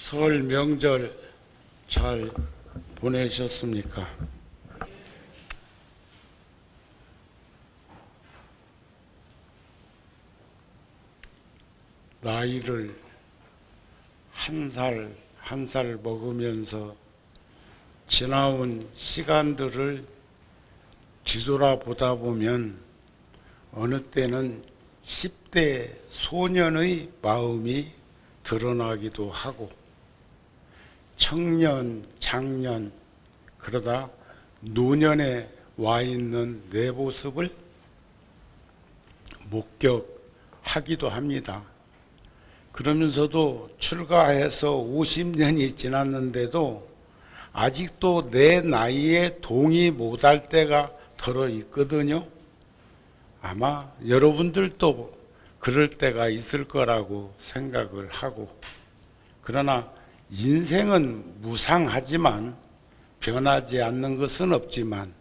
설 명절 잘 보내셨습니까? 나이를 한 살 먹으면서 지나온 시간들을 뒤돌아보다 보면 어느 때는 10대 소년의 마음이 드러나기도 하고 청년, 장년 그러다 노년에 와 있는 내 모습을 목격하기도 합니다. 그러면서도 출가해서 50년이 지났는데도 아직도 내 나이에 동의 못할 때가 들어 있거든요. 아마 여러분들도 그럴 때가 있을 거라고 생각을 하고, 그러나 인생은 무상하지만 변하지 않는 것은 없지만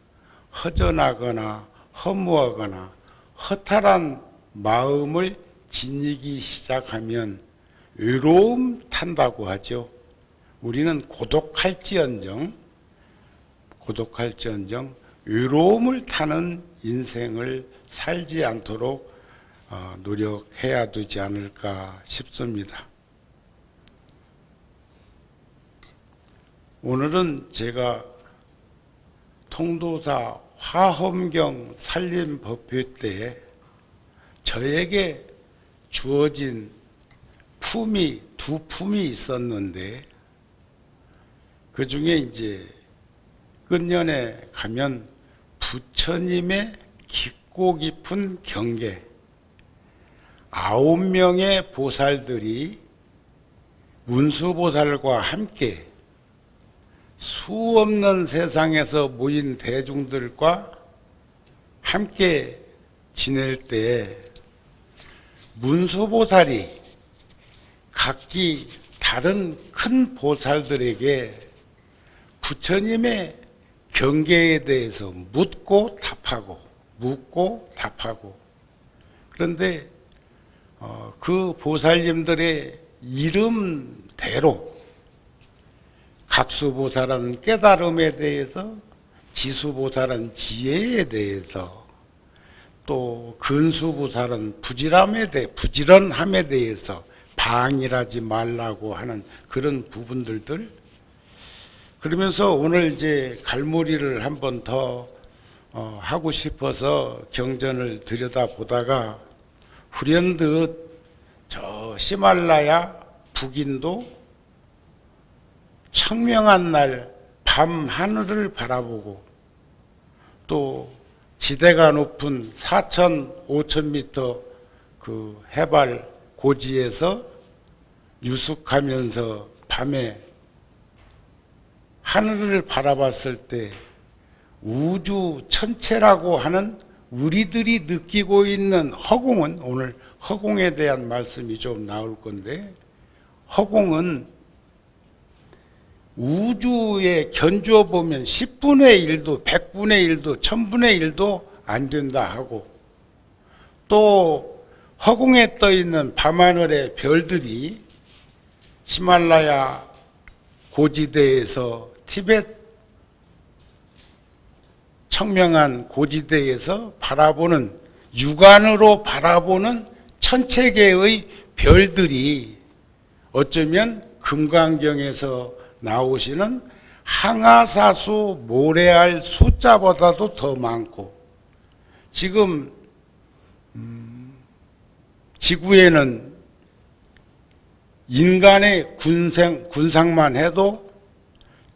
허전하거나 허무하거나 허탈한 마음을 지니기 시작하면 외로움 탄다고 하죠. 우리는 고독할지언정 외로움을 타는 인생을 살지 않도록 노력해야 되지 않을까 싶습니다. 오늘은 제가 통도사 화엄경 살림법회 때 저에게 주어진 두 품이 있었는데, 그 중에 이제 끝년에 가면 부처님의 깊고 깊은 경계, 9명의 보살들이 문수보살과 함께 수없는 세상에서 모인 대중들과 함께 지낼 때 문수보살이 각기 다른 큰 보살들에게 부처님의 경계에 대해서 묻고 답하고 그런데 그 보살님들의 이름대로 각수보살은 깨달음에 대해서, 지수보살은 지혜에 대해서, 또 근수보살은 부지런함에 대해서 방일하지 말라고 하는 그런 부분들들, 그러면서 오늘 이제 갈무리를 한 번 더 하고 싶어서 경전을 들여다보다가 불현듯 저 히말라야 북인도 청명한 날 밤 하늘을 바라보고, 또 지대가 높은 4,000, 5,000m 그 해발 고지에서 유숙하면서 밤에 하늘을 바라봤을 때 우주 천체라고 하는 우리들이 느끼고 있는 허공은, 오늘 허공에 대한 말씀이 좀 나올 건데, 허공은 우주에 견주어 보면 10분의 1도 100분의 1도 1000분의 1도 안 된다 하고, 또 허공에 떠 있는 밤하늘의 별들이 히말라야 고지대에서, 티벳 청명한 고지대에서 바라보는, 육안으로 바라보는 천체계의 별들이 어쩌면 금강경에서 나오시는 항아사수 모래알 숫자보다도 더 많고, 지금 지구에는 인간의 군상만 해도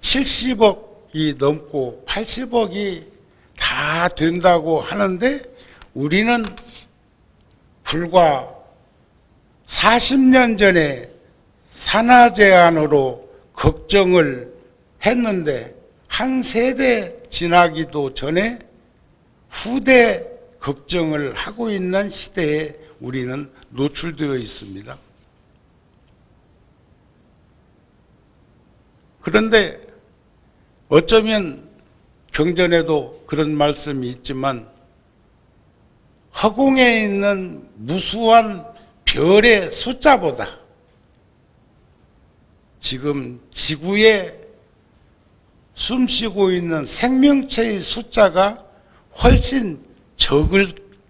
70억이 넘고 80억이 다 된다고 하는데, 우리는 불과 40년 전에 산하제한으로 걱정을 했는데, 한 세대 지나기도 전에 후대 걱정을 하고 있는 시대에 우리는 노출되어 있습니다. 그런데 어쩌면 경전에도 그런 말씀이 있지만, 허공에 있는 무수한 별의 숫자보다 지금 지구에 숨쉬고 있는 생명체의 숫자가 훨씬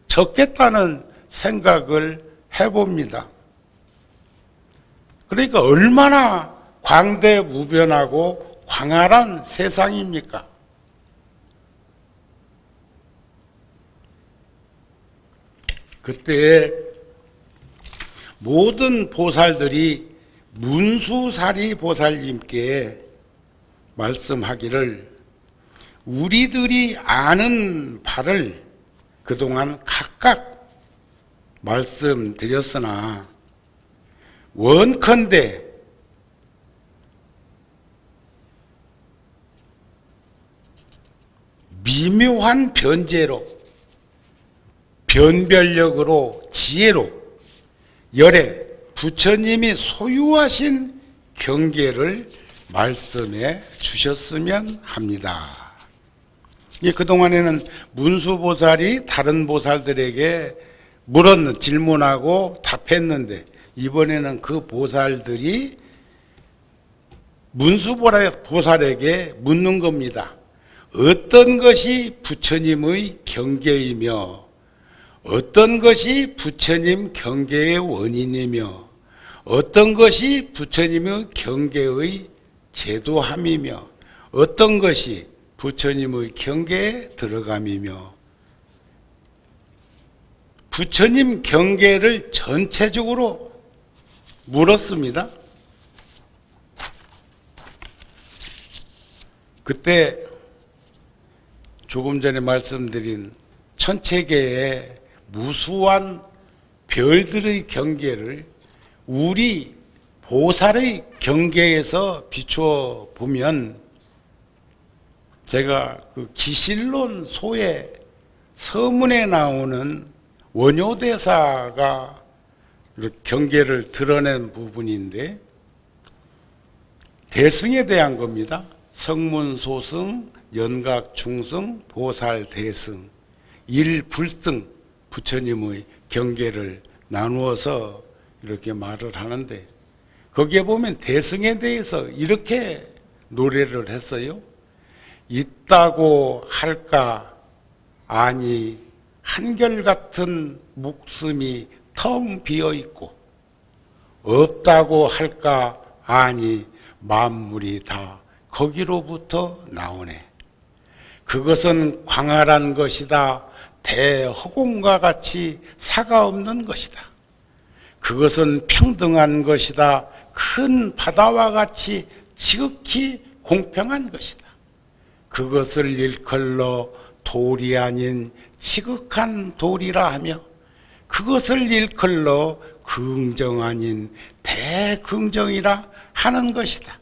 적겠다는 생각을 해봅니다. 그러니까 얼마나 광대무변하고 광활한 세상입니까? 그때 모든 보살들이 문수사리 보살님께 말씀하기를 우리들이 아는 바를 그동안 각각 말씀드렸으나 원컨대 미묘한 변제로 변별력으로 지혜로 열애 부처님이 소유하신 경계를 말씀해 주셨으면 합니다. 그동안에는 문수보살이 다른 보살들에게 질문하고 답했는데 이번에는 그 보살들이 문수보살에게 묻는 겁니다. 어떤 것이 부처님의 경계이며 어떤 것이 부처님 경계의 원인이며 어떤 것이 부처님의 경계의 제도함이며 어떤 것이 부처님의 경계에 들어감이며 부처님 경계를 전체적으로 물었습니다. 그때 조금 전에 말씀드린 천체계의 무수한 별들의 경계를 우리 보살의 경계에서 비추어 보면 제가 그 기실론 소의 서문에 나오는 원효대사가 경계를 드러낸 부분인데 대승에 대한 겁니다. 성문소승, 연각중승, 보살대승, 일불승 부처님의 경계를 나누어서 이렇게 말을 하는데 거기에 보면 대승에 대해서 이렇게 노래를 했어요. 있다고 할까 아니 한결같은 목숨이 텅 비어있고 없다고 할까 아니 만물이 다 거기로부터 나오네. 그것은 광활한 것이다. 대허공과 같이 사가 없는 것이다. 그것은 평등한 것이다. 큰 바다와 같이 지극히 공평한 것이다. 그것을 일컬러 돌이 아닌 지극한 돌이라 하며 그것을 일컬러 긍정 아닌 대긍정이라 하는 것이다.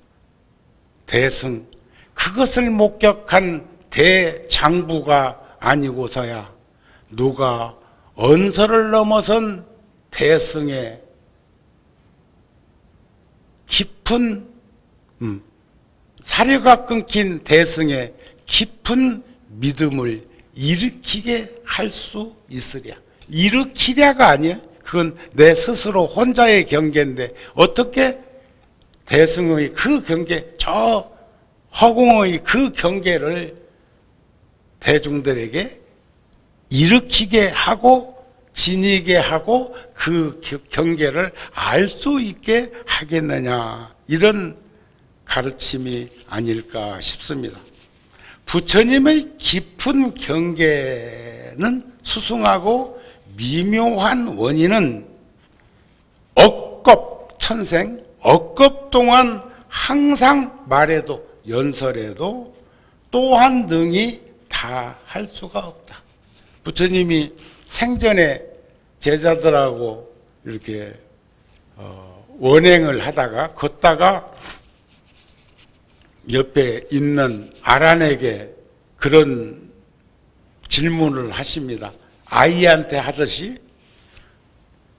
대승, 그것을 목격한 대장부가 아니고서야 누가 언서를 넘어선 대승의 깊은 사려가 끊긴 대승의 깊은 믿음을 일으키게 할 수 있으랴. 일으키랴가 아니에요. 그건 내 스스로 혼자의 경계인데 어떻게 대승의 그 경계, 저 허공의 그 경계를 대중들에게 일으키게 하고 지니게 하고 그 경계를 알 수 있게 하겠느냐, 이런 가르침이 아닐까 싶습니다. 부처님의 깊은 경계는 수승하고 미묘한 원인은 억겁 천생, 억겁 동안 항상 말해도 연설해도 또한 능히 다 할 수가 없다. 부처님이 생전에 제자들하고 이렇게 원행을 하다가 걷다가 옆에 있는 아란에게 그런 질문을 하십니다. 아이한테 하듯이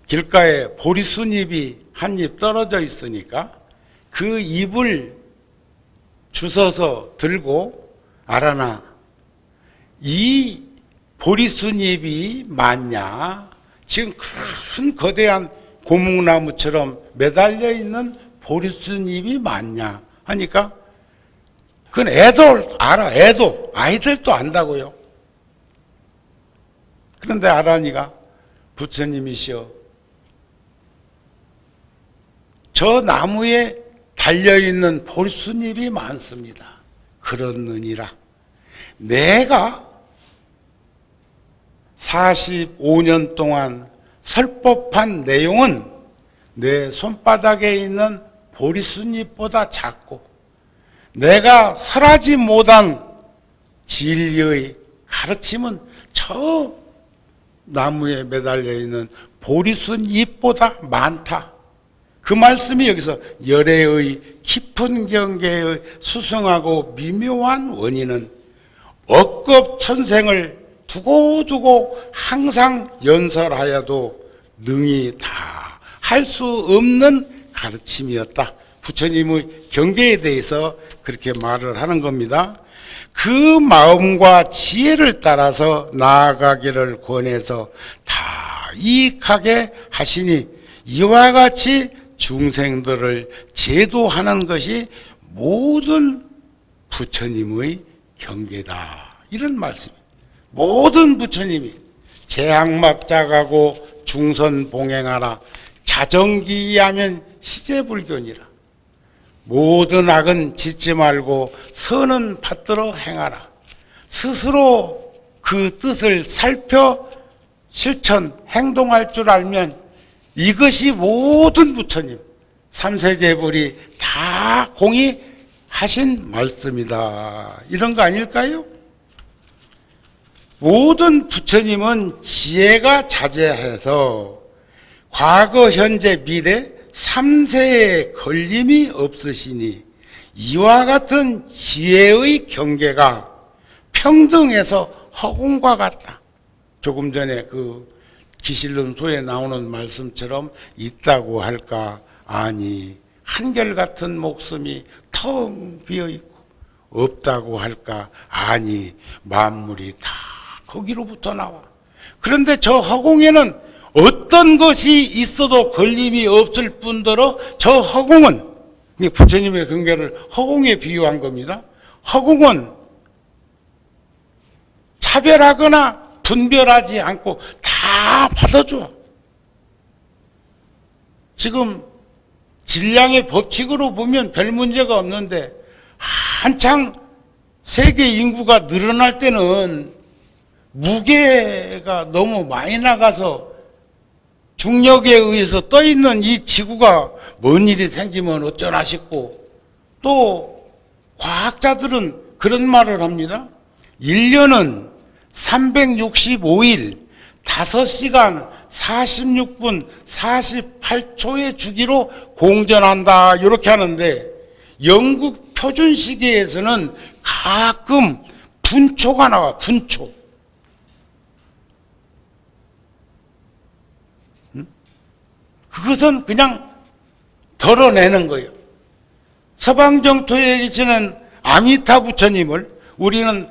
길가에 보리순잎이 한 잎 떨어져 있으니까 그 잎을 주워서 들고 아란아, 이 보리순잎이 맞냐? 지금 큰 거대한 고목나무처럼 매달려 있는 보리수잎이 많냐 하니까 그건 애도 알아. 애도 아이들도 안다고요. 그런데 아라니가 부처님이시여, 저 나무에 달려있는 보리수잎이 많습니다. 그렇느니라 내가 45년 동안 설법한 내용은 내 손바닥에 있는 보리수잎보다 작고, 내가 설하지 못한 진리의 가르침은 저 나무에 매달려 있는 보리수잎보다 많다. 그 말씀이 여기서 열애의 깊은 경계의 수승하고 미묘한 원인은 억겁천생을 두고두고 항상 연설하여도 능히 다 할 수 없는 가르침이었다. 부처님의 경계에 대해서 그렇게 말을 하는 겁니다. 그 마음과 지혜를 따라서 나아가기를 권해서 다 이익하게 하시니 이와 같이 중생들을 제도하는 것이 모든 부처님의 경계다. 이런 말씀입니다. 모든 부처님이 재앙막작하고 중선봉행하라. 자정기하면 시제불견이라. 모든 악은 짓지 말고 선은 받들어 행하라. 스스로 그 뜻을 살펴 실천, 행동할 줄 알면 이것이 모든 부처님, 삼세제불이 다 공의하신 말씀이다. 이런 거 아닐까요? 모든 부처님은 지혜가 자제해서 과거, 현재, 미래 3세에 걸림이 없으시니 이와 같은 지혜의 경계가 평등해서 허공과 같다. 조금 전에 그 기실론소에 나오는 말씀처럼 있다고 할까? 아니, 한결같은 목숨이 텅 비어있고 없다고 할까? 아니, 만물이 다 거기로부터 나와. 그런데 저 허공에는 어떤 것이 있어도 걸림이 없을 뿐더러 저 허공은, 부처님의 경계를 허공에 비유한 겁니다. 허공은 차별하거나 분별하지 않고 다 받아줘. 지금 질량의 법칙으로 보면 별 문제가 없는데 한창 세계 인구가 늘어날 때는 무게가 너무 많이 나가서 중력에 의해서 떠있는 이 지구가 뭔 일이 생기면 어쩌나 싶고, 또 과학자들은 그런 말을 합니다. 1년은 365일 5시간 46분 48초의 주기로 공전한다, 이렇게 하는데 영국 표준시계에서는 가끔 분초가 나와. 분초. 그것은 그냥 덜어내는 거예요. 서방정토에 계시는 아미타 부처님을, 우리는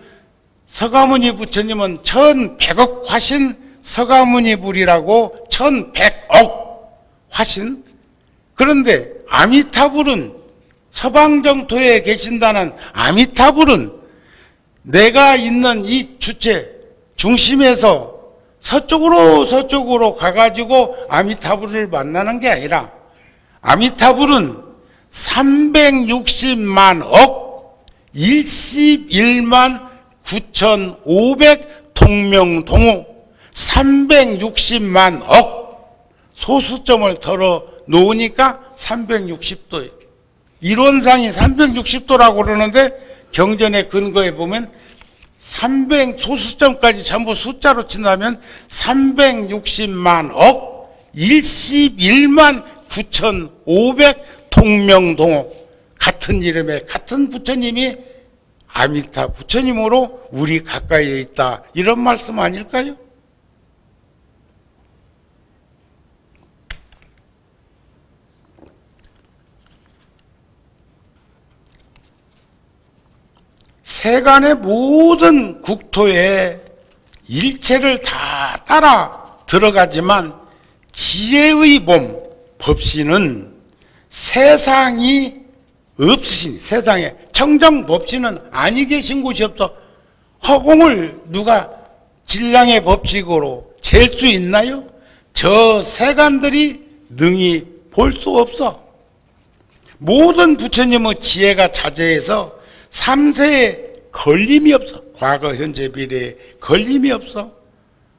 서가모니 부처님은 1100억 화신 서가모니 불이라고 1100억 화신. 그런데 아미타불은, 서방정토에 계신다는 아미타불은 내가 있는 이 주체 중심에서 서쪽으로 가가지고 아미타불을 만나는 게 아니라, 아미타불은 360만 억 11만 9,500 동명동호 360만 억 소수점을 덜어 놓으니까 360도예요. 이론상이 360도라고 그러는데 경전의 근거에 보면 300 소수점까지 전부 숫자로 친다면 360만 억 11만 9,500 동명동호, 같은 이름의 같은 부처님이 아미타 부처님으로 우리 가까이에 있다, 이런 말씀 아닐까요? 세간의 모든 국토에 일체를 다 따라 들어가지만 지혜의 몸 법신은 세상이 없으시니, 세상에 청정법치는 아니 계신 곳이 없어. 허공을 누가 질량의 법칙으로 잴 수 있나요? 저 세간들이 능히 볼 수 없어. 모든 부처님의 지혜가 자제해서 3세에 걸림이 없어. 과거, 현재, 미래에 걸림이 없어.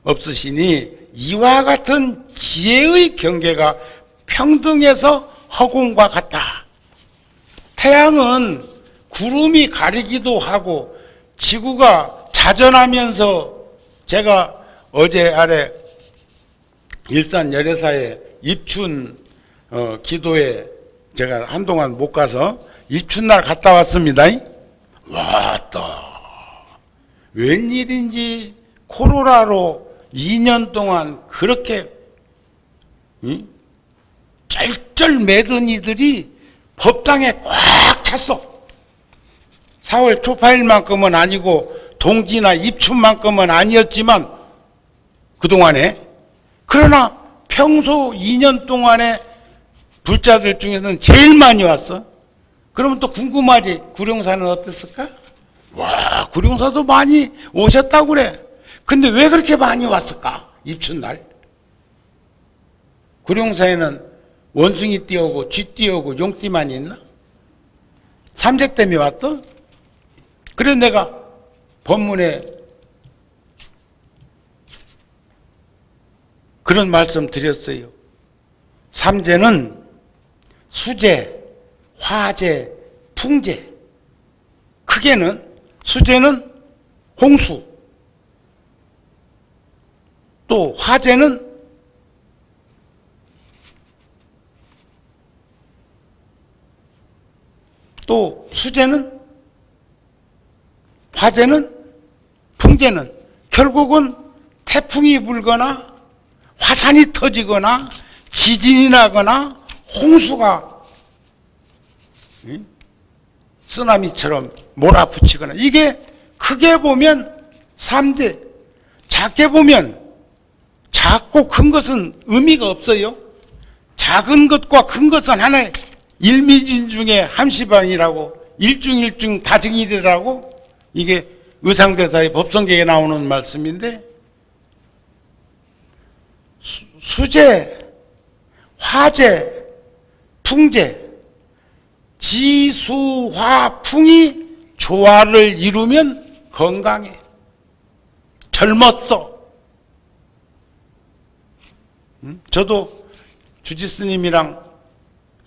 없으시니 이와 같은 지혜의 경계가 평등해서 허공과 같다. 태양은 구름이 가리기도 하고 지구가 자전하면서, 제가 어제 아래 일산 열애사의 입춘 기도에 제가 한동안 못 가서 입춘날 갔다 왔습니다. 왔다. 웬일인지 코로나로 2년 동안 그렇게 쩔쩔 매던 이들이 법당에 꽉 찼어. 4월 초파일만큼은 아니고 동지나 입춘만큼은 아니었지만 그동안에, 그러나 평소 2년 동안에 불자들 중에서는 제일 많이 왔어. 그러면 또 궁금하지, 구룡사는 어땠을까? 와, 구룡사도 많이 오셨다고 그래. 근데 왜 그렇게 많이 왔을까? 입춘날. 구룡사에는 원숭이 띠오고 쥐 띠오고 용띠만 있나? 삼재 때문에 왔어? 그래서 내가 법문에 그런 말씀 드렸어요. 삼재는 수재, 화재, 풍재. 크게는 수재는 홍수, 또 화재는 또 수재는, 화재는, 풍재는 결국은 태풍이 불거나 화산이 터지거나 지진이 나거나 홍수가 쓰나미처럼 몰아붙이거나, 이게 크게 보면 삼재, 작게 보면 작고 큰 것은 의미가 없어요. 작은 것과 큰 것은 하나의 일미진중의 함시방이라고, 일중일중 다증일이라고, 이게 의상대사의 법성계에 나오는 말씀인데, 수재, 화재, 풍재, 지수화풍이 조화를 이루면 건강해, 젊었어. 저도 주지스님이랑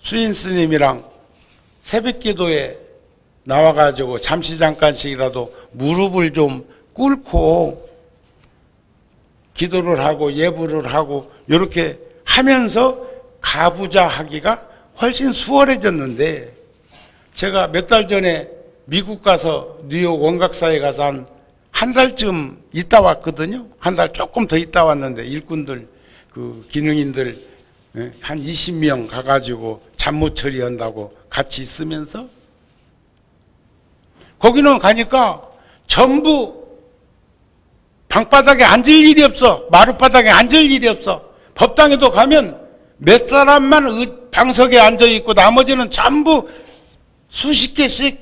수인스님이랑 새벽기도에 나와가지고 잠시 잠깐씩이라도 무릎을 좀 꿇고 기도를 하고 예불을 하고 이렇게 하면서 가부좌 하기가 훨씬 수월해졌는데, 제가 몇 달 전에 미국 가서 뉴욕 원각사에 가서 한 달쯤 있다 왔거든요. 한 달 조금 더 있다 왔는데, 일꾼들, 그 기능인들 한 20명 가가지고 잡무 처리한다고 같이 있으면서, 거기는 가니까 전부 방바닥에 앉을 일이 없어. 마룻바닥에 앉을 일이 없어. 법당에도 가면 몇 사람만 방석에 앉아 있고 나머지는 전부 수십 개씩,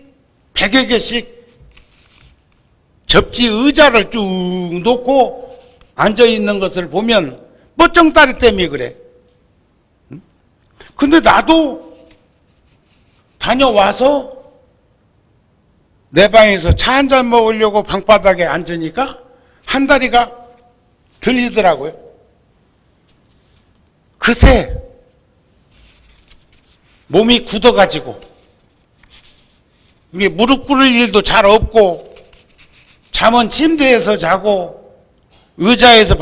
100여 개씩 접지 의자를 쭉 놓고 앉아 있는 것을 보면 뻗정다리 때문에 그래. 근데 나도 다녀와서 내 방에서 차 한잔 먹으려고 방바닥에 앉으니까 한 다리가 들리더라고요. 그새 몸이 굳어가지고 이게 무릎 꿇을 일도 잘 없고, 잠은 침대에서 자고 의자에서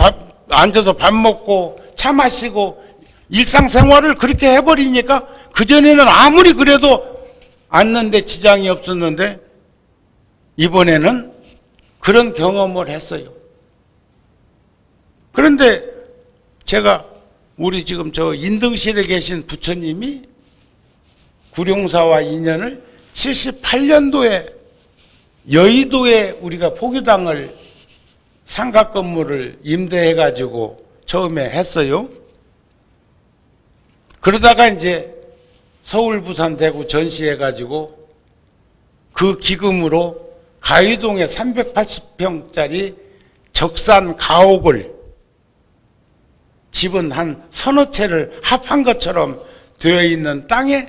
앉아서 밥 먹고 차 마시고 일상생활을 그렇게 해버리니까, 그전에는 아무리 그래도 앉는데 지장이 없었는데 이번에는 그런 경험을 했어요. 그런데 제가 우리 지금 저 인등실에 계신 부처님이 구룡사와 인연을 78년도에 여의도에 우리가 포교당을 상가 건물을 임대해가지고 처음에 했어요. 그러다가 이제 서울, 부산, 대구 전시해가지고 그 기금으로 가위동에 380평짜리 적산 가옥을 집은 한 서너 채를 합한 것처럼 되어 있는 땅에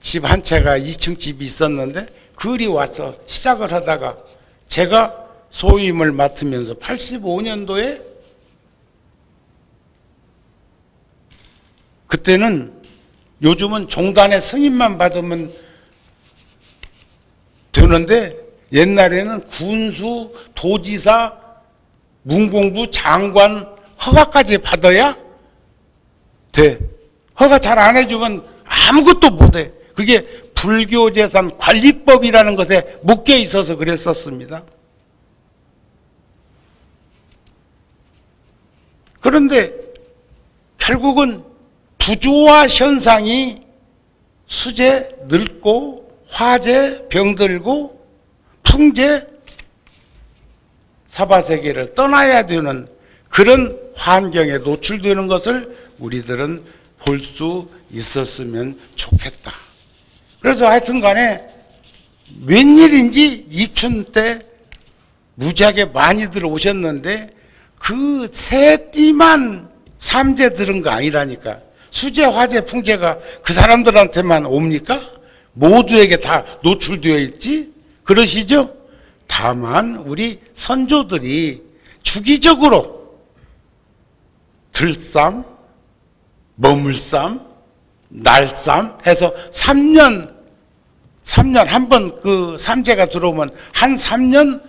집 한 채가 2층 집이 있었는데 그리 와서 시작을 하다가 제가 소임을 맡으면서 85년도에 그때는 요즘은 종단의 승인만 받으면 되는데 옛날에는 군수, 도지사, 문공부, 장관 허가까지 받아야 돼. 허가 잘 안 해주면 아무것도 못해. 그게 불교재산 관리법이라는 것에 묶여 있어서 그랬었습니다. 그런데 결국은 부조화 현상이 수재 늙고 화재 병들고 풍재 사바세계를 떠나야 되는 그런 환경에 노출되는 것을 우리들은 볼 수 있었으면 좋겠다. 그래서 하여튼 간에 웬일인지 입춘 때 무지하게 많이들 오셨는데 그 세 띠만 삼재 들은 거 아니라니까. 수재, 화재, 풍재가 그 사람들한테만 옵니까? 모두에게 다 노출되어 있지? 그러시죠? 다만 우리 선조들이 주기적으로 들쌈, 머물쌈, 날쌈 해서 3년 한 번 그 삼재가 들어오면 한 3년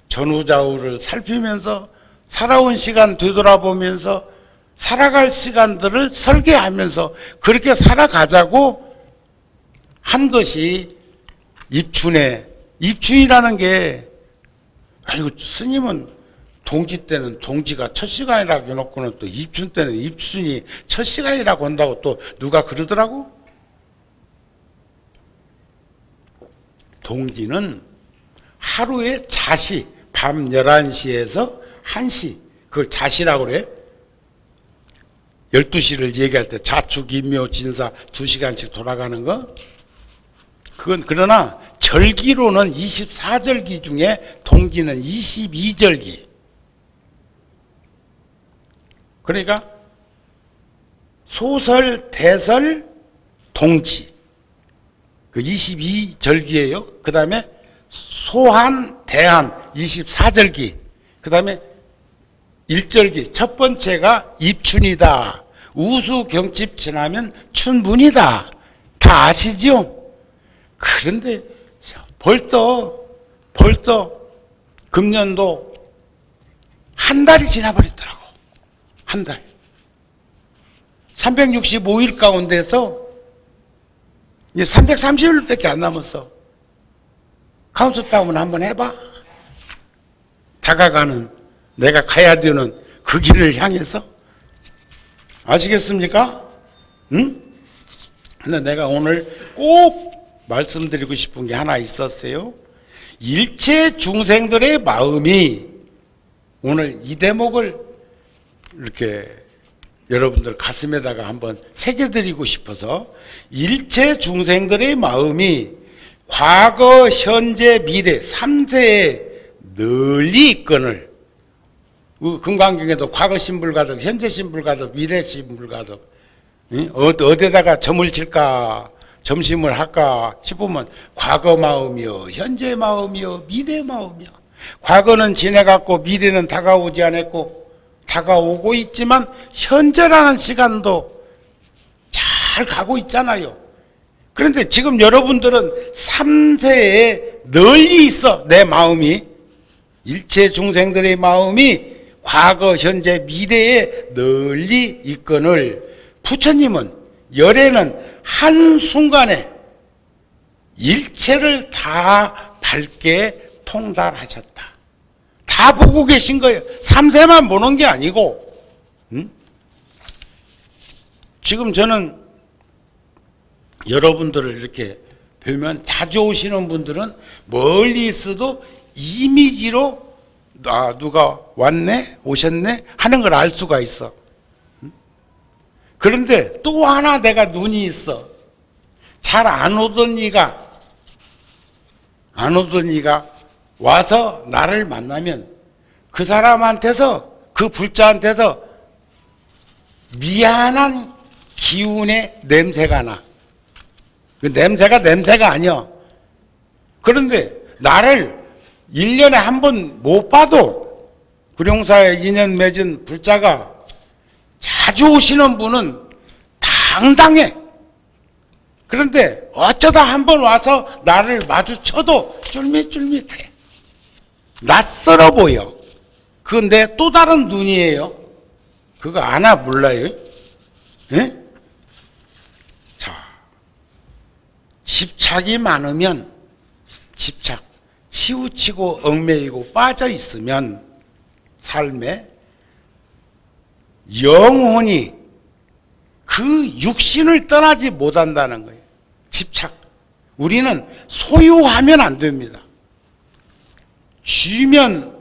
전후좌우를 살피면서 살아온 시간 되돌아보면서 살아갈 시간들을 설계하면서 그렇게 살아가자고 한 것이 입춘이라는 게, 아이고, 스님은 동지 때는 동지가 첫 시간이라고 해놓고는 또 입춘 때는 입춘이 첫 시간이라고 한다고 또 누가 그러더라고? 동지는 하루에 자시, 밤 11시에서 1시, 그걸 자시라고 그래. 12시를 얘기할 때 자축, 인묘, 진사 2시간씩 돌아가는 거. 그건 그러나 절기로는 24절기 중에 동지는 22절기. 그러니까 소설, 대설, 동지. 그 22절기예요. 그 다음에 소한, 대한 24절기. 그 다음에 1절기. 첫 번째가 입춘이다. 우수 경칩 지나면 춘분이다. 다 아시죠? 그런데 벌써 금년도 한 달이 지나버렸더라고. 한 달. 365일 가운데서 이제 330일밖에 안 남았어. 카운트다운 한번 해봐. 다가가는, 내가 가야 되는 그 길을 향해서. 아시겠습니까? 응? 근데 내가 오늘 꼭 말씀드리고 싶은 게 하나 있었어요. 일체 중생들의 마음이, 오늘 이 대목을 이렇게 여러분들 가슴에다가 한번 새겨드리고 싶어서, 일체 중생들의 마음이 과거, 현재, 미래 3세에 널리 있거늘, 금강경에도 과거 신불가득, 현재 신불가득, 미래 신불가득, 어디다가 점을 칠까, 점심을 할까 싶으면 과거 마음이요, 현재 마음이요, 미래 마음이요. 과거는 지내갔고 미래는 다가오지 않았고 다가오고 있지만 현재라는 시간도 잘 가고 있잖아요. 그런데 지금 여러분들은 3세에 널리 있어. 내 마음이, 일체 중생들의 마음이 과거, 현재, 미래에 널리 있거늘 부처님은 열애는 한순간에 일체를 다 밝게 통달하셨다. 다 보고 계신 거예요. 3세만 보는 게 아니고. 지금 저는 여러분들을 이렇게 뵈면, 자주 오시는 분들은 멀리 있어도 이미지로 누가 왔네, 오셨네 하는 걸 알 수가 있어. 그런데 또 하나 내가 눈이 있어. 잘 안 오던 이가 와서 나를 만나면 그 사람한테서, 그 불자한테서 미안한 기운의 냄새가 나. 그 냄새가 아니야. 그런데 나를 1년에 한 번 못 봐도 구룡사에 인연 맺은 불자가 자주 오시는 분은 당당해. 그런데 어쩌다 한 번 와서 나를 마주쳐도 쫄깃쫄깃해. 낯설어 보여. 그건 내 또 다른 눈이에요. 그거 아나 몰라요? 예? 자, 집착이 많으면, 집착, 치우치고 얽매이고 빠져 있으면 삶에 영혼이 그 육신을 떠나지 못한다는 거예요. 집착. 우리는 소유하면 안 됩니다. 쥐면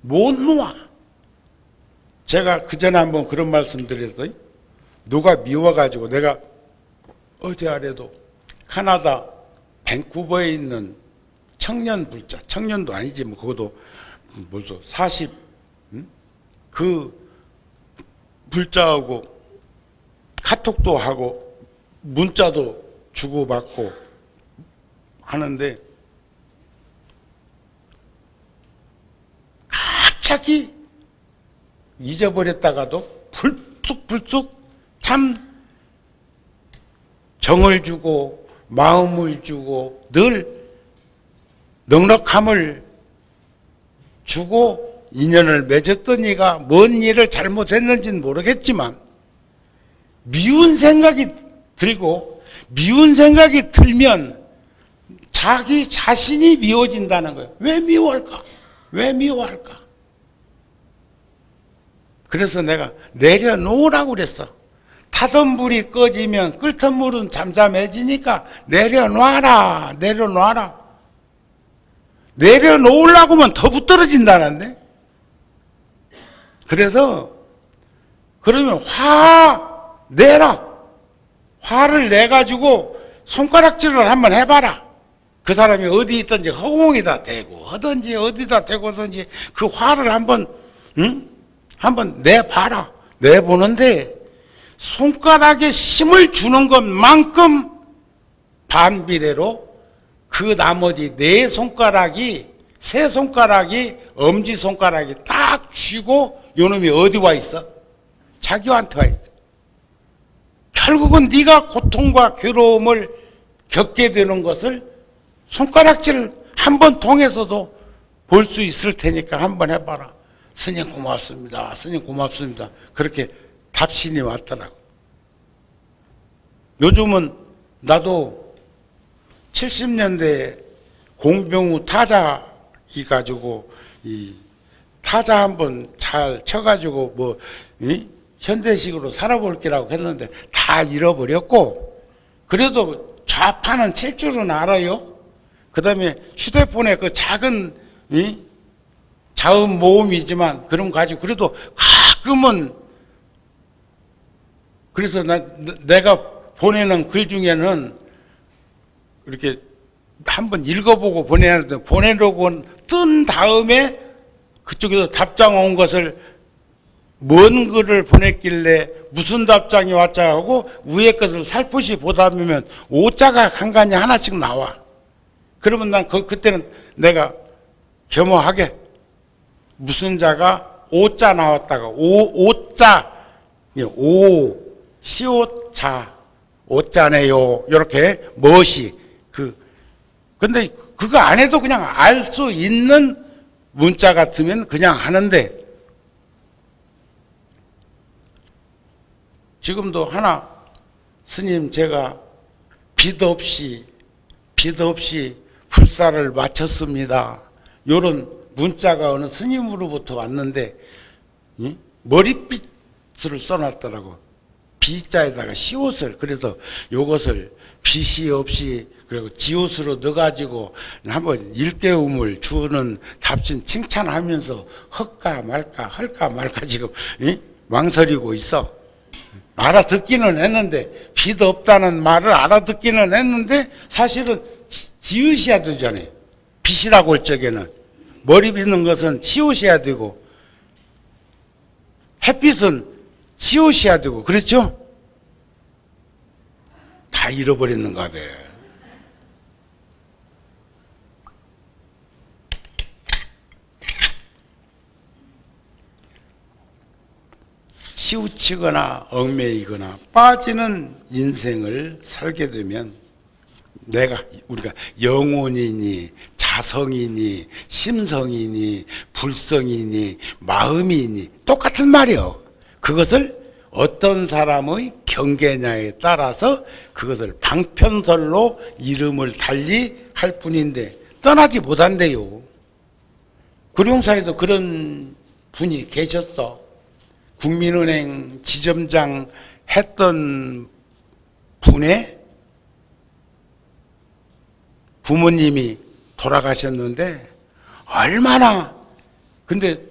못 놓아. 제가 그전에 한번 그런 말씀 드렸어요. 누가 미워가지고 내가 어제 아래도 캐나다 밴쿠버에 있는 청년 불자, 청년도 아니지 뭐 그것도 벌써 40, 그 불자하고 카톡도 하고 문자도 주고받고 하는데 갑자기 잊어버렸다가도 불쑥 참 정을 주고 마음을 주고 늘 넉넉함을 주고 인연을 맺었던 이가 뭔 일을 잘못했는지는 모르겠지만 미운 생각이 들고 미운 생각이 들면 자기 자신이 미워진다는 거예요. 왜 미워할까? 왜 미워할까? 그래서 내가 내려놓으라고 그랬어. 타던 불이 꺼지면 끓던 물은 잠잠해지니까 내려놔라. 내려놓으려고 하면 더 붙들어진다는데. 그래서 그러면 내라. 화를 내가지고 손가락질을 한번 해봐라. 그 사람이 어디 있든지 허공에다 대고 하든지 어디다 대고든지 그 화를 한번 내봐라. 내보는데 손가락에 힘을 주는 것만큼 반비례로 그 나머지 세 손가락이 엄지손가락이 딱 쥐고 요놈이 어디 와 있어? 자기한테 와 있어. 결국은 네가 고통과 괴로움을 겪게 되는 것을 손가락질 한 번 통해서도 볼 수 있을 테니까 한번 해봐라. 스님 고맙습니다. 스님 고맙습니다. 그렇게 답신이 왔더라고. 요즘은 나도 70년대에 공병우 타자 가지고 이 타자 한번 잘 쳐가지고 뭐 현대식으로 살아볼게라고 했는데 다 잃어버렸고, 그래도 좌파는 칠 줄은 알아요. 그 다음에 휴대폰에 그 작은 자음 모음이지만 그런 거 가지고 그래도 가끔은, 그래서 내가 보내는 글 중에는 이렇게 한번 읽어보고 보내는데, 보내려고 뜬 다음에 그쪽에서 답장 온 것을 뭔 글을 보냈길래 무슨 답장이 왔자 하고 위에 것을 살포시 보다 보면 오자가 간간히 하나씩 나와. 그러면 난 그때는 내가 겸허하게 무슨 자가 오자 나왔다가 오자 시오자 오자네요. 이렇게 멋이 근데 그거 안 해도 그냥 알 수 있는 문자 같으면 그냥 하는데, 지금도 하나 스님 제가 빚 없이 불사를 마쳤습니다. 요런 문자가 어느 스님으로부터 왔는데 머릿빛을 써놨더라고. 비자에다가 시옷을. 그래서 요것을 빚이 없이 그리고 지옷으로 넣어가지고 한번 일깨움을 주는 답신 칭찬하면서 할까 말까 지금 망설이고 있어. 알아듣기는 했는데, 빚 없다는 말을 알아듣기는 했는데 사실은 지으셔야 되잖아요. 빚이라고 할 적에는 머리 빚는 것은 치우셔야 되고 햇빛은 치우셔야 되고, 그렇죠? 다 잃어버렸는가 봐요. 치우치거나 얽매이거나 빠지는 인생을 살게 되면 우리가 영혼이니 자성이니 심성이니 불성이니 마음이니 똑같은 말이요. 그것을 어떤 사람의 경계냐에 따라서 그것을 방편설로 이름을 달리 할 뿐인데 떠나지 못한대요. 구룡사에도 그런 분이 계셨어. 국민은행 지점장 했던 분의 부모님이 돌아가셨는데 얼마나, 근데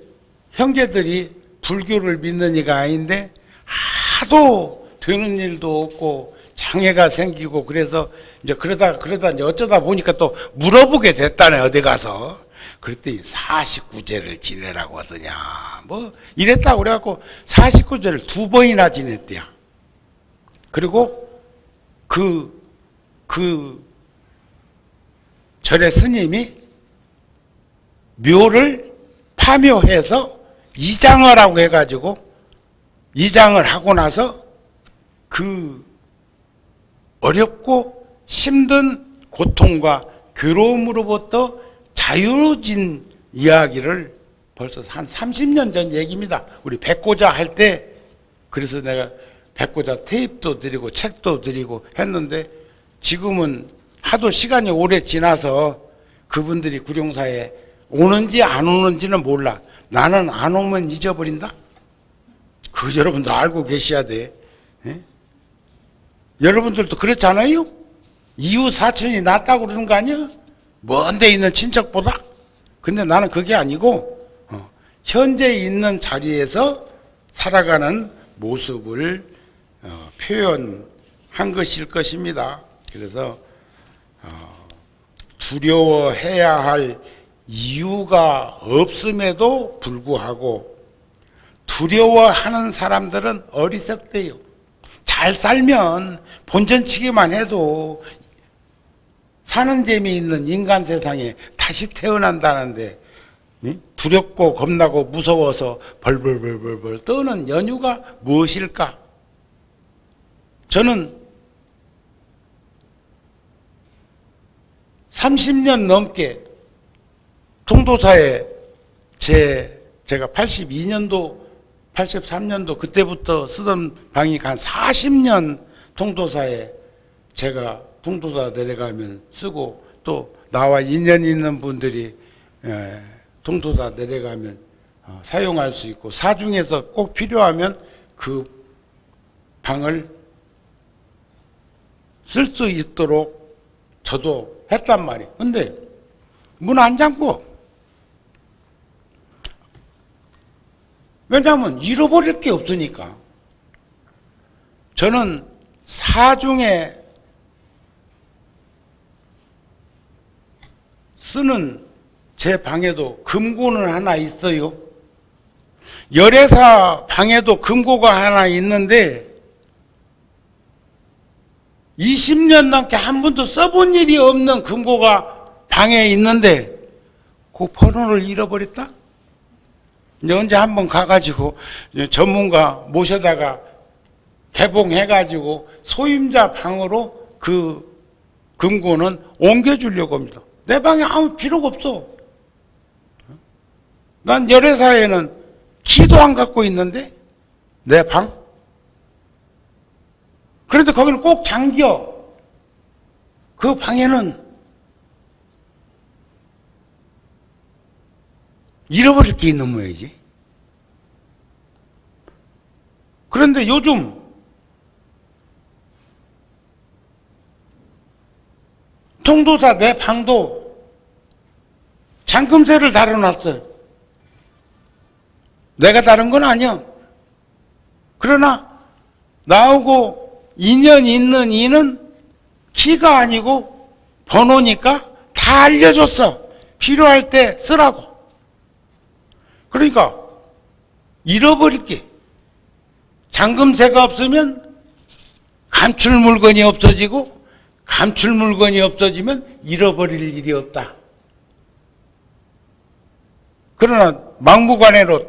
형제들이 불교를 믿는 이가 아닌데 하도 되는 일도 없고 장애가 생기고, 그래서 이제 그러다 이제 어쩌다 보니까 또 물어보게 됐다네, 어디 가서. 그랬더니 49제를 지내라고 하더냐 뭐 이랬다고 그래갖고 49제를 2번이나 지냈대요. 그리고 그 절의 스님이 묘를 파묘해서 이장을 하고 해가지고, 이장을 하고 나서 그 어렵고 힘든 고통과 괴로움으로부터 자유로워진 이야기를 벌써 한 30년 전 얘기입니다. 우리 백고자 할 때, 그래서 내가 백고자 테이프도 드리고 책도 드리고 했는데, 지금은 하도 시간이 오래 지나서 그분들이 구룡사에 오는지 안 오는지는 몰라. 나는 안 오면 잊어버린다? 그거 여러분도 알고 계셔야 돼. 예? 여러분들도 그렇잖아요? 이웃 사촌이 낫다고 그러는 거 아니야? 먼 데 있는 친척보다? 근데 나는 그게 아니고 현재 있는 자리에서 살아가는 모습을 표현한 것일 것입니다. 그래서 두려워해야 할 이유가 없음에도 불구하고 두려워하는 사람들은 어리석대요. 잘 살면 본전치기만 해도 사는 재미있는 인간 세상에 다시 태어난다는데, 두렵고 겁나고 무서워서 벌벌벌벌 떠는 연유가 무엇일까? 저는 30년 넘게 통도사에 제가 82년도 83년도 그때부터 쓰던 방이 한 40년 통도사에 제가 통도사 내려가면 쓰고, 또 나와 인연 있는 분들이 통도사 내려가면 사용할 수 있고, 사중에서 꼭 필요하면 그 방을 쓸 수 있도록 저도 했단 말이에요. 근데 문 안 잠고. 왜냐하면 잃어버릴 게 없으니까. 저는 사중에 쓰는 제 방에도 금고는 하나 있어요. 열애사 방에도 금고가 하나 있는데 20년 넘게 한 번도 써본 일이 없는 금고가 방에 있는데 그 번호를 잃어버렸다? 이제 언제 한번 가가지고 전문가 모셔다가 개봉해가지고 소임자 방으로 그 금고는 옮겨주려고 합니다. 내 방에 아무 필요가 없어. 난 열애사에는 키도 안 갖고 있는데 내 방? 그런데 거기는 꼭 잠겨. 그 방에는 잃어버릴 게 있는 모양이지. 그런데 요즘 통도사 내 방도 잠금쇠를 달아놨어요. 내가 다른 건 아니야. 그러나 나하고 인연 있는 이는 키가 아니고 번호니까 다 알려줬어. 필요할 때 쓰라고. 그러니까 잃어버릴게. 잠금쇠가 없으면 감출 물건이 없어지고, 감출 물건이 없어지면 잃어버릴 일이 없다. 그러나 막무가내로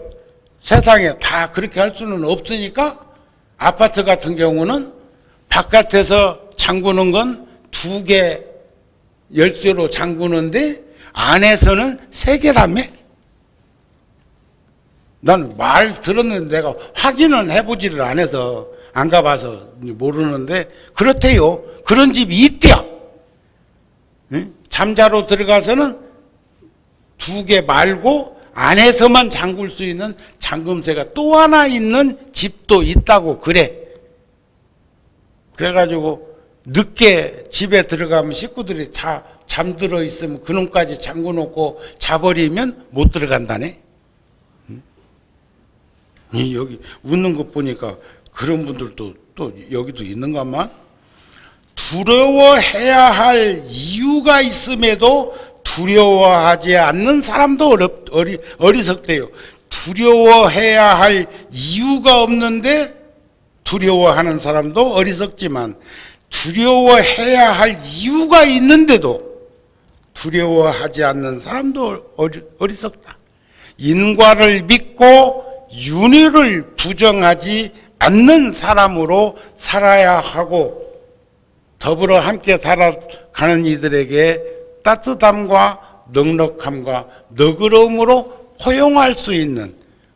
세상에 다 그렇게 할 수는 없으니까 아파트 같은 경우는 바깥에서 잠그는 건 2개 열쇠로 잠그는데 안에서는 3개라며? 난 말 들었는데 내가 확인은 해보지를 않아서 안 가봐서 모르는데 그렇대요. 그런 집이 있대요. 응? 잠자로 들어가서는 2개 말고 안에서만 잠글 수 있는 잠금쇠가 또 하나 있는 집도 있다고 그래. 그래가지고 늦게 집에 들어가면 식구들이 잠들어 있으면 그놈까지 잠궈놓고 자버리면 못 들어간다네. 응? 여기 웃는 것 보니까 그런 분들도 또 여기도 있는가만. 두려워해야 할 이유가 있음에도 두려워하지 않는 사람도 어리석대요. 두려워해야 할 이유가 없는데 두려워하는 사람도 어리석지만, 두려워해야 할 이유가 있는데도 두려워하지 않는 사람도 어리석다. 인과를 믿고 윤회를 부정하지 않는 사람으로 살아야 하고, 더불어 함께 살아가는 이들에게 따뜻함과 넉넉함과 너그러움으로 포용할 수 있는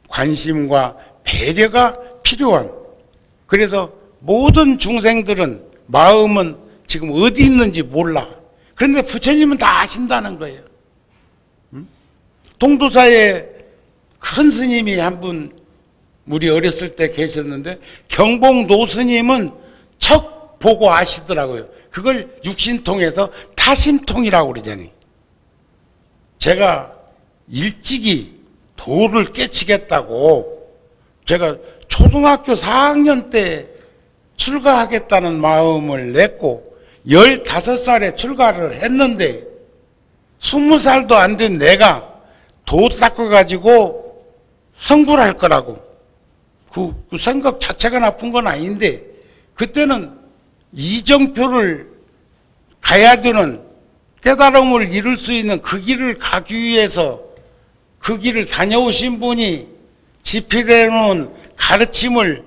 관심과 배려가 필요한, 그래서 모든 중생들은 마음은 지금 어디 있는지 몰라. 그런데 부처님은 다 아신다는 거예요. 동도사에 큰 스님이 한 분 우리 어렸을 때 계셨는데, 경봉 노스님은 척 보고 아시더라고요. 그걸 육신통에서 타심통이라고 그러잖아요. 제가 일찍이 도를 깨치겠다고 제가 초등학교 4학년 때 출가하겠다는 마음을 냈고 15살에 출가를 했는데 20살도 안 된 내가 도 닦아가지고 성불할 거라고, 그 생각 자체가 나쁜 건 아닌데, 그때는 이정표를 가야 되는, 깨달음을 이룰 수 있는 그 길을 가기 위해서 그 길을 다녀오신 분이 지필해 놓은 가르침을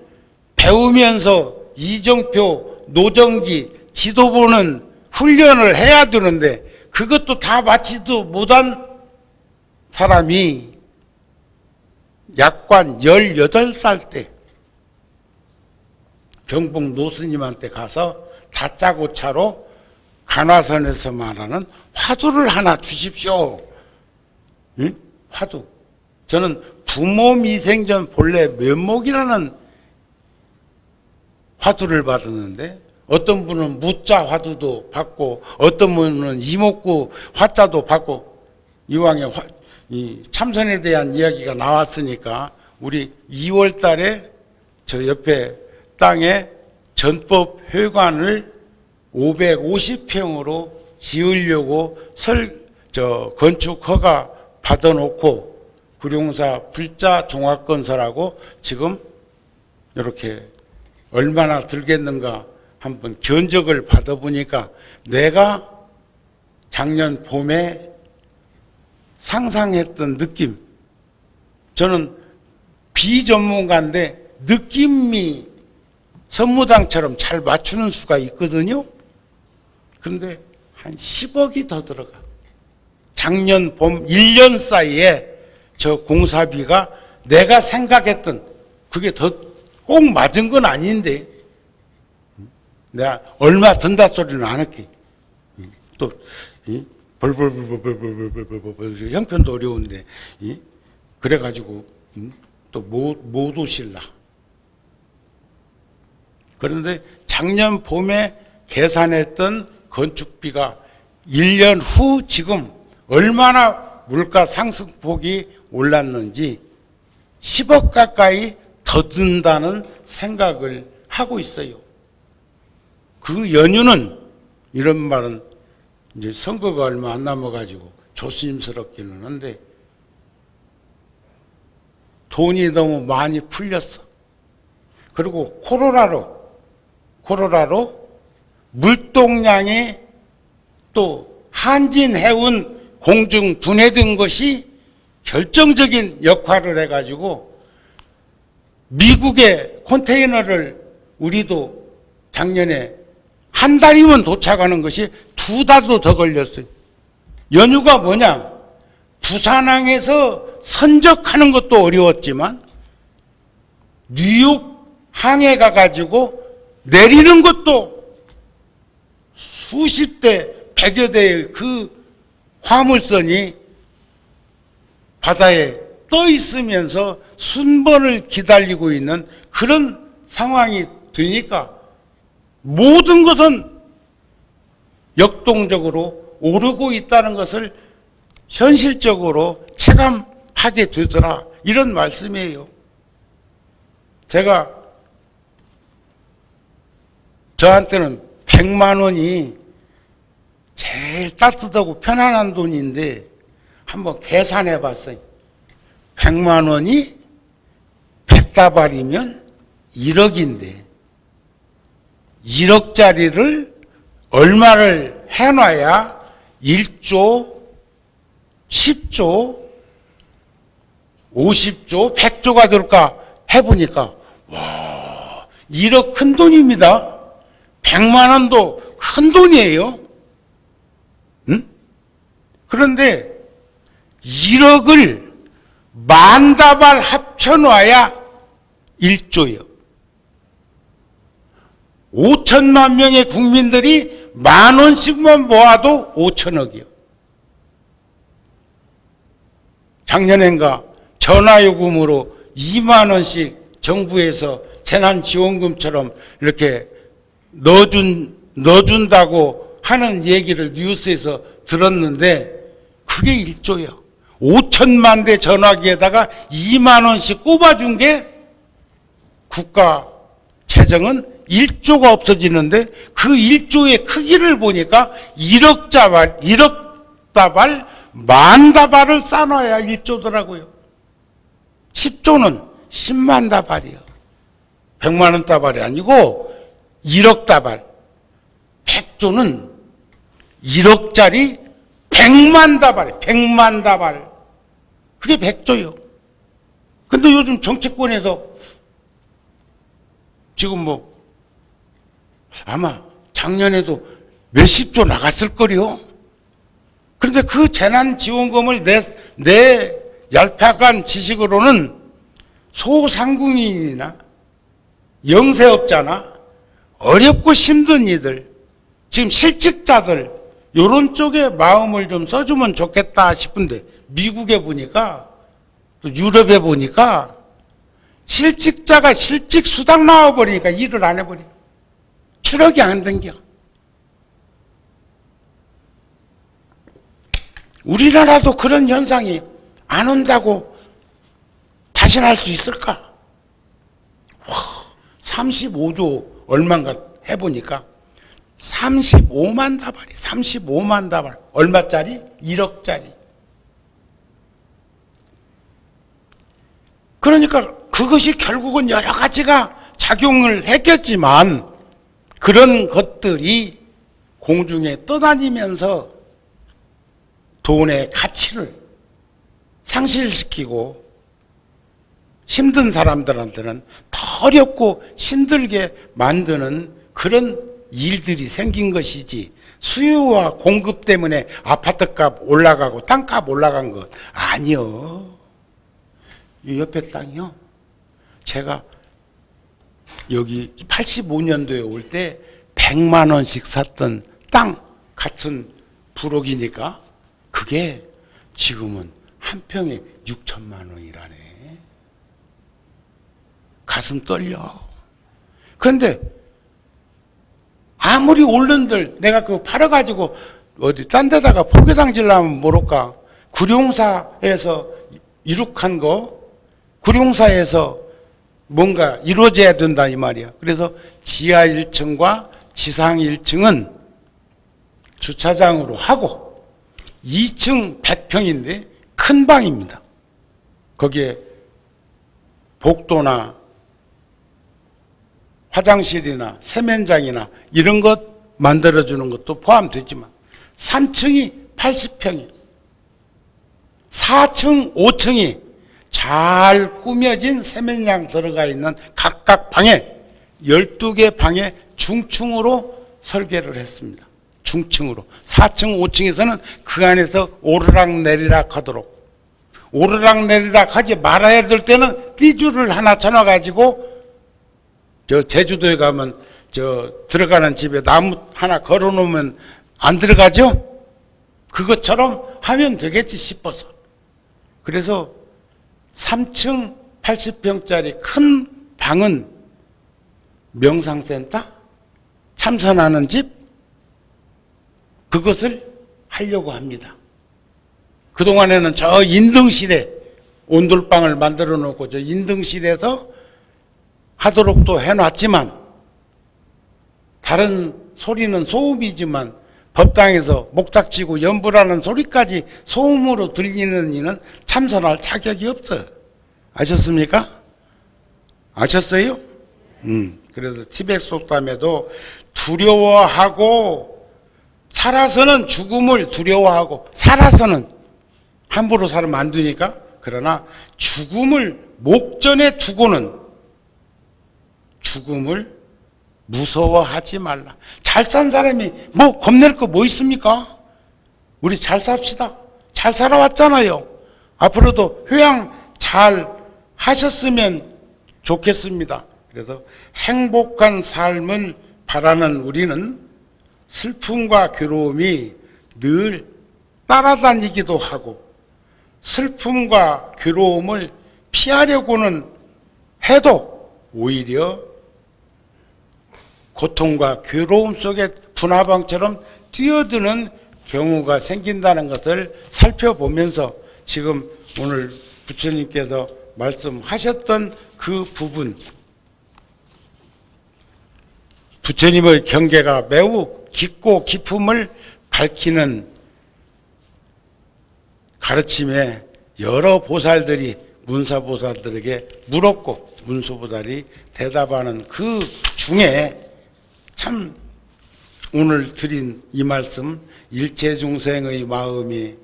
배우면서 이정표, 노정기, 지도 보는 훈련을 해야 되는데 그것도 다 마치도 못한 사람이 약관 18살 때 경봉 노스님한테 가서 다짜고짜로 간화선에서 말하는 화두를 하나 주십시오. 응? 화두. 저는 부모미생전 본래 면목이라는 화두를 받았는데, 어떤 분은 무자 화두도 받고 어떤 분은 이목구 화자도 받고, 이왕에 이 참선에 대한 이야기가 나왔으니까 우리 2월 달에 저 옆에 땅에 전법회관을 550평으로 지으려고 건축 허가 받아놓고 구룡사 불자 종합건설하고 지금 이렇게 얼마나 들겠는가 한번 견적을 받아보니까, 내가 작년 봄에 상상했던 느낌, 저는 비전문가인데 느낌이 선무당처럼 잘 맞추는 수가 있거든요. 그런데 한 10억이 더 들어가. 작년 봄 1년 사이에 저 공사비가 내가 생각했던, 그게 더 꼭 맞은 건 아닌데 내가 얼마 든다 소리는 안 할게. 또 벌벌벌벌벌벌벌벌 형편도 어려운데 그래가지고 또 못 오실라. 그런데 작년 봄에 계산했던 건축비가 1년 후 지금 얼마나 물가 상승폭이 올랐는지 10억 가까이 더 든다는 생각을 하고 있어요. 그 연유는, 이런 말은 이제 선거가 얼마 안 남아가지고 조심스럽기는 한데, 돈이 너무 많이 풀렸어. 그리고 코로나로 물동량이 또 한진해운 공중 분해된 것이 결정적인 역할을 해가지고 미국의 컨테이너를 우리도 작년에 한 달이면 도착하는 것이 2달도 더 걸렸어요. 연유가 뭐냐? 부산항에서 선적하는 것도 어려웠지만 뉴욕 항에 가가지고 내리는 것도 수십 대, 100여 대의 그 화물선이 바다에 떠 있으면서 순번을 기다리고 있는 그런 상황이 되니까 모든 것은 역동적으로 오르고 있다는 것을 현실적으로 체감하게 되더라. 이런 말씀이에요. 저한테는 100만 원이 제일 따뜻하고 편안한 돈인데 한번 계산해 봤어요. 100만 원이 100다발이면 1억인데 1억짜리를 얼마를 해놔야 1조, 10조, 50조, 100조가 될까 해보니까 와, 1억 큰 돈입니다. 100만 원도 큰 돈이에요. 응? 그런데 1억을 10,000다발 합쳐놔야 1조예요. 5천만 명의 국민들이 10,000원씩만 모아도 5천억이요. 작년엔가 전화요금으로 2만 원씩 정부에서 재난지원금처럼 이렇게 넣어준다고 하는 얘기를 뉴스에서 들었는데 그게 1조예요. 5천만 대 전화기에다가 2만 원씩 꼽아준 게 국가 재정은 1조가 없어지는데 그 1조의 크기를 보니까 1억다발 10,000다발을 싸놔야 1조더라고요. 10조는 10만 다발이요. 100만 원 다발이 아니고 1억 다발. 100조는 1억짜리 100만 다발이에요. 100만 다발. 그게 100조요. 근데 요즘 정치권에서 지금 뭐 아마 작년에도 몇십조 나갔을 거요. 그런데 그 재난지원금을 내 얄팍한 지식으로는 소상공인이나 영세업자나 어렵고 힘든 이들, 지금 실직자들 이런 쪽에 마음을 좀 써주면 좋겠다 싶은데 미국에 보니까 또 유럽에 보니까 실직자가 실직 수당 나와버리니까 일을 안 해버려. 추락이 안 당겨. 우리나라도 그런 현상이 안 온다고 자신할 수 있을까? 35조 얼마인가 해보니까 35만 다발이 35만 다발. 얼마짜리? 1억짜리. 그러니까 그것이 결국은 여러 가지가 작용을 했겠지만 그런 것들이 공중에 떠다니면서 돈의 가치를 상실시키고 힘든 사람들한테는 더 어렵고 힘들게 만드는 그런 일들이 생긴 것이지 수요와 공급 때문에 아파트값 올라가고 땅값 올라간 것 아니요. 이 옆에 땅이요. 제가 여기 85년도에 올 때 100만 원씩 샀던 땅 같은 부록이니까 그게 지금은 한 평에 6천만 원이라네. 가슴 떨려. 그런데 아무리 오른들 내가 그거 팔아가지고 어디 딴 데다가 포개당 질라면 모를까. 구룡사에서 이룩한 거, 구룡사에서 뭔가 이루어져야 된다 이 말이야. 그래서 지하 1층과 지상 1층은 주차장으로 하고 2층 100평인데 큰 방입니다. 거기에 복도나 화장실이나 세면장이나 이런 것 만들어주는 것도 포함되지만 3층이 80평이 4층, 5층이 잘 꾸며진 세면장 들어가 있는 각각 방에 12개 방에 중층으로 설계를 했습니다. 중층으로. 4층, 5층에서는 그 안에서 오르락 내리락 하도록. 오르락 내리락 하지 말아야 될 때는 띠줄을 하나 쳐놔가지고 저 제주도에 가면 저 들어가는 집에 나무 하나 걸어놓으면 안 들어가죠? 그것처럼 하면 되겠지 싶어서. 그래서 3층 80평짜리 큰 방은 명상센터? 참선하는 집? 그것을 하려고 합니다. 그동안에는 저 인등실에 온돌방을 만들어 놓고 저 인등실에서 하도록도 해놨지만 다른 소리는 소음이지만 법당에서 목닥치고 연불하는 소리까지 소음으로 들리는 이는 참선할 자격이 없어요. 아셨습니까? 아셨어요? 그래서 티백 속담에도 두려워하고 살아서는 죽음을 두려워하고 살아서는 함부로 살면 안 되니까 그러나 죽음을 목전에 두고는 죽음을 무서워하지 말라. 잘 산 사람이 뭐 겁낼 거 뭐 있습니까? 우리 잘 삽시다. 잘 살아왔잖아요. 앞으로도 효양 잘 하셨으면 좋겠습니다. 그래서 행복한 삶을 바라는 우리는 슬픔과 괴로움이 늘 따라다니기도 하고 슬픔과 괴로움을 피하려고는 해도 오히려 고통과 괴로움 속에 분화방처럼 뛰어드는 경우가 생긴다는 것을 살펴보면서 지금 오늘 부처님께서 말씀하셨던 그 부분, 부처님의 경계가 매우 깊고 깊음을 밝히는 가르침에 여러 보살들이 문사보살들에게 물었고 문수보살이 대답하는 그 중에 참 오늘 드린 이 말씀 일체 중생의 마음이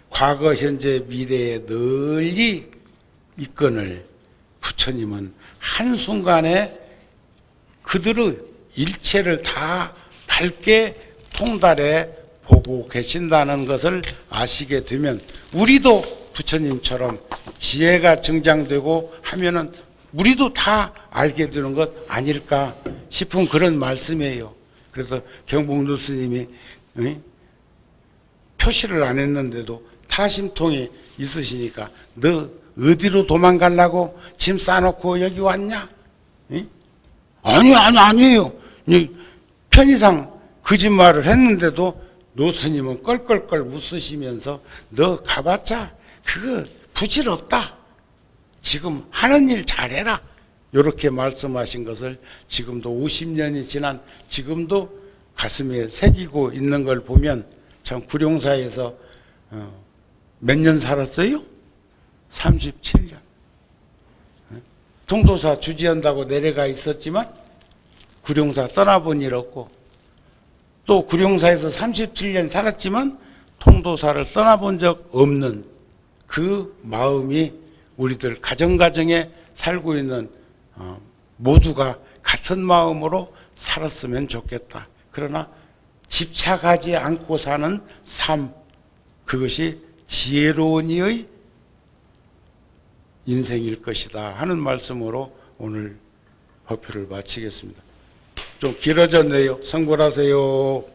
과거 현재 미래에 널리 있거늘 부처님은 한순간에 그들의 일체를 다 밝게 통달해 보고 계신다는 것을 아시게 되면 우리도 부처님처럼 지혜가 증장되고 하면은 우리도 다 알게 되는 것 아닐까 싶은 그런 말씀이에요. 그래서 경복루 스님이 표시를 안 했는데도 타심통이 있으시니까 너 어디로 도망가려고 짐 싸놓고 여기 왔냐? 아니에요. 편의상 거짓말을 했는데도 노스님은 껄껄껄 웃으시면서 너 가봤자 그거 부질없다. 지금 하는 일 잘해라. 이렇게 말씀하신 것을 지금도 50년이 지난 지금도 가슴에 새기고 있는 걸 보면 참 구룡사에서 몇 년 살았어요? 37년. 통도사 주지한다고 내려가 있었지만 구룡사 떠나본 일 없고 또 구룡사에서 37년 살았지만 통도사를 떠나본 적 없는 그 마음이 우리들 가정가정에 살고 있는 모두가 같은 마음으로 살았으면 좋겠다. 그러나 집착하지 않고 사는 삶, 그것이 지혜로운 이의 인생일 것이다 하는 말씀으로 오늘 법회를 마치겠습니다. 좀 길어졌네요. 성불하세요.